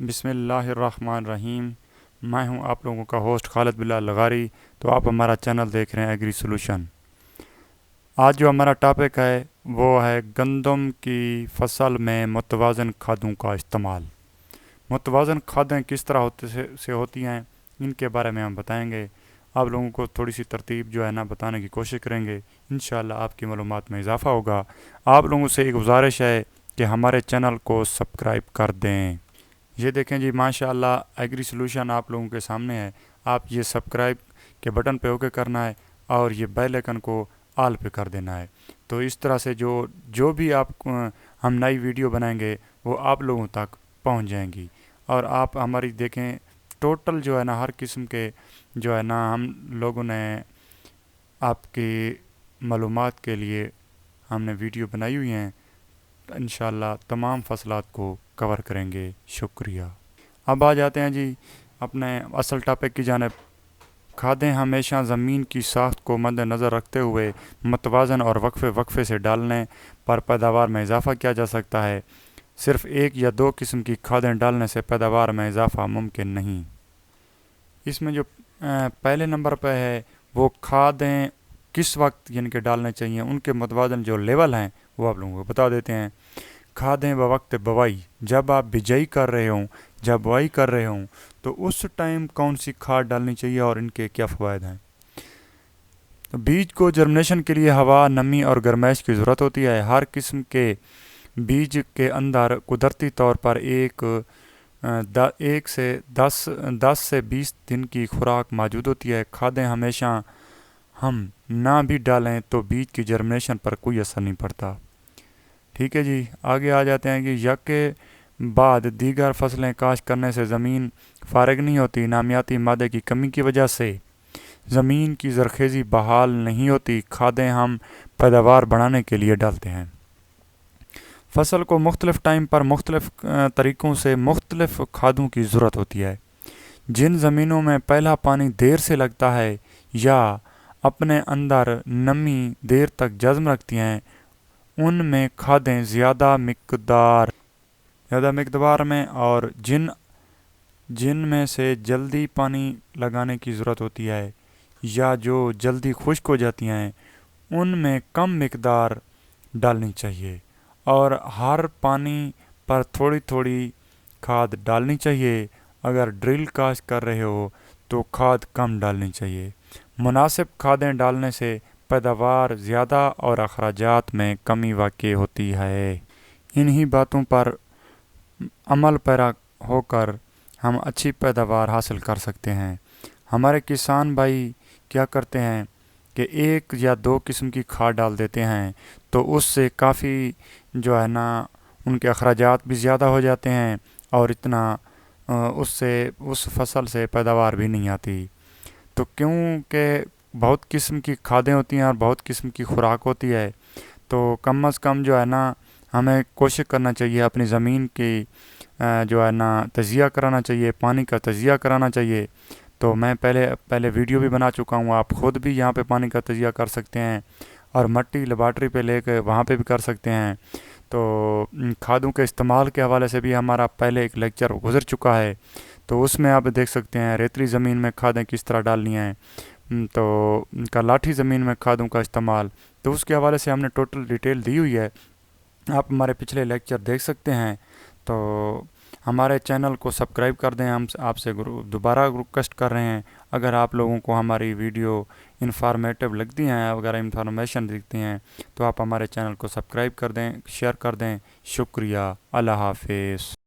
بسم اللہ الرحمن الرحیم۔ میں ہوں آپ لوگوں کا ہوسٹ خالد بلال لغاری۔ تو آپ ہمارا چینل دیکھ رہے ہیں ایگری سولوشن۔ آج جو ہمارا ٹاپک ہے وہ ہے گندم کی فصل میں متوازن کھادوں کا استعمال۔ متوازن کھادیں کس طرح سے ہوتی ہیں، ان کے بارے میں ہم بتائیں گے۔ آپ لوگوں کو تھوڑی سی ترتیب جو ہے نا بتانے کی کوشش کریں گے، انشاءاللہ آپ کی معلومات میں اضافہ ہوگا۔ آپ لوگوں سے ایک گزارش ہے کہ ہمارے چینل کو سبسکرائب کر دیں۔ یہ دیکھیں جی، ماشاءاللہ ایگری سولوشن آپ لوگوں کے سامنے ہے۔ آپ یہ سبسکرائب کے بٹن پہ اوکے کرنا ہے اور یہ بیل آئیکن کو آل پہ کر دینا ہے۔ تو اس طرح سے جو بھی ہم نئی ویڈیو بنائیں گے وہ آپ لوگوں تک پہنچ جائیں گی۔ اور آپ ہماری دیکھیں، ٹوٹل جو ہے نا ہر قسم کے جو ہے نا ہم لوگوں نے آپ کی معلومات کے لیے ہم نے ویڈیو بنائی ہوئی ہیں۔ انشاءاللہ تمام فصلات کو کور کریں گے۔ شکریہ۔ اب آ جاتے ہیں جی اپنے اصل ٹاپک کی جانب۔ کھادیں ہمیشہ زمین کی ساخت کو مد نظر رکھتے ہوئے متوازن اور وقفے سے ڈالنے پر پیداوار میں اضافہ کیا جا سکتا ہے۔ صرف ایک یا دو قسم کی کھادیں ڈالنے سے پیداوار میں اضافہ ممکن نہیں۔ اس میں جو پہلے نمبر پہ ہے وہ کھادیں کس وقت یعنی کہ ڈالنے چاہیے، ان کے متوازن جو لیول ہیں وہ آپ لوگوں کو بتا دیتے ہیں۔ کھادیں بوقت بوائی، جب آپ بجائی کر رہے ہوں، جب بوائی کر رہے ہوں تو اس ٹائم کون سی کھاد ڈالنی چاہیے اور ان کے کیا فوائد ہیں۔ تو بیج کو جرمنیشن کے لیے ہوا، نمی اور گرمائش کی ضرورت ہوتی ہے۔ ہر قسم کے بیج کے اندر قدرتی طور پر ایک سے 10 سے 20 دن کی خوراک موجود ہوتی ہے۔ کھادیں ہمیشہ ہم نہ بھی ڈالیں تو بیج کی جرمنیشن پر کوئی اثر نہیں پڑتا۔ ٹھیک ہے جی، آگے آ جاتے ہیں کہ یک کے بعد دیگر فصلیں کاشت کرنے سے زمین فارغ نہیں ہوتی۔ نامیاتی مادے کی کمی کی وجہ سے زمین کی زرخیزی بحال نہیں ہوتی۔ کھادیں ہم پیداوار بڑھانے کے لیے ڈالتے ہیں۔ فصل کو مختلف ٹائم پر مختلف طریقوں سے مختلف کھادوں کی ضرورت ہوتی ہے۔ جن زمینوں میں پہلا پانی دیر سے لگتا ہے یا اپنے اندر نمی دیر تک جذب رکھتی ہیں، ان میں کھادیں زیادہ مقدار میں، اور جن میں سے جلدی پانی لگانے کی ضرورت ہوتی ہے یا جو جلدی خشک ہو جاتی ہیں، ان میں کم مقدار ڈالنی چاہیے، اور ہر پانی پر تھوڑی تھوڑی کھاد ڈالنی چاہیے۔ اگر ڈرل کاشت کر رہے ہو تو کھاد کم ڈالنی چاہیے۔ مناسب کھادیں ڈالنے سے پیداوار زیادہ اور اخراجات میں کمی واقع ہوتی ہے۔ انہی باتوں پر عمل پیرا ہو کر ہم اچھی پیداوار حاصل کر سکتے ہیں۔ ہمارے کسان بھائی کیا کرتے ہیں کہ ایک یا دو قسم کی کھاد ڈال دیتے ہیں، تو اس سے کافی جو ہے نا ان کے اخراجات بھی زیادہ ہو جاتے ہیں، اور اتنا اس فصل سے پیداوار بھی نہیں آتی۔ تو کیونکہ بہت قسم کی کھادیں ہوتی ہیں اور بہت قسم کی خوراک ہوتی ہے، تو کم از کم جو ہے نا ہمیں کوشش کرنا چاہیے اپنی زمین کی جو ہے نا تجزیہ کرانا چاہیے، پانی کا تجزیہ کرانا چاہیے۔ تو میں پہلے ویڈیو بھی بنا چکا ہوں، آپ خود بھی یہاں پہ پانی کا تجزیہ کر سکتے ہیں، اور مٹی لیبارٹری پہ لے کے وہاں پہ بھی کر سکتے ہیں۔ تو کھادوں کے استعمال کے حوالے سے بھی ہمارا پہلے ایک لیکچر گزر چکا ہے، تو اس میں آپ دیکھ سکتے ہیں ریتلی زمین میں کھادیں کس طرح ڈالنی ہیں، تو لاٹھی زمین میں کھادوں کا استعمال، تو اس کے حوالے سے ہم نے ٹوٹل ڈیٹیل دی ہوئی ہے، آپ ہمارے پچھلے لیکچر دیکھ سکتے ہیں۔ تو ہمارے چینل کو سبسکرائب کر دیں۔ ہم آپ سے دوبارہ ریکویسٹ کر رہے ہیں، اگر آپ لوگوں کو ہماری ویڈیو انفارمیٹیو لگتی ہیں، اگر انفارمیشن دیکھتے ہیں، تو آپ ہمارے چینل کو سبسکرائب کر دیں، شیئر کر دیں۔ شکریہ۔ اللہ حافظ۔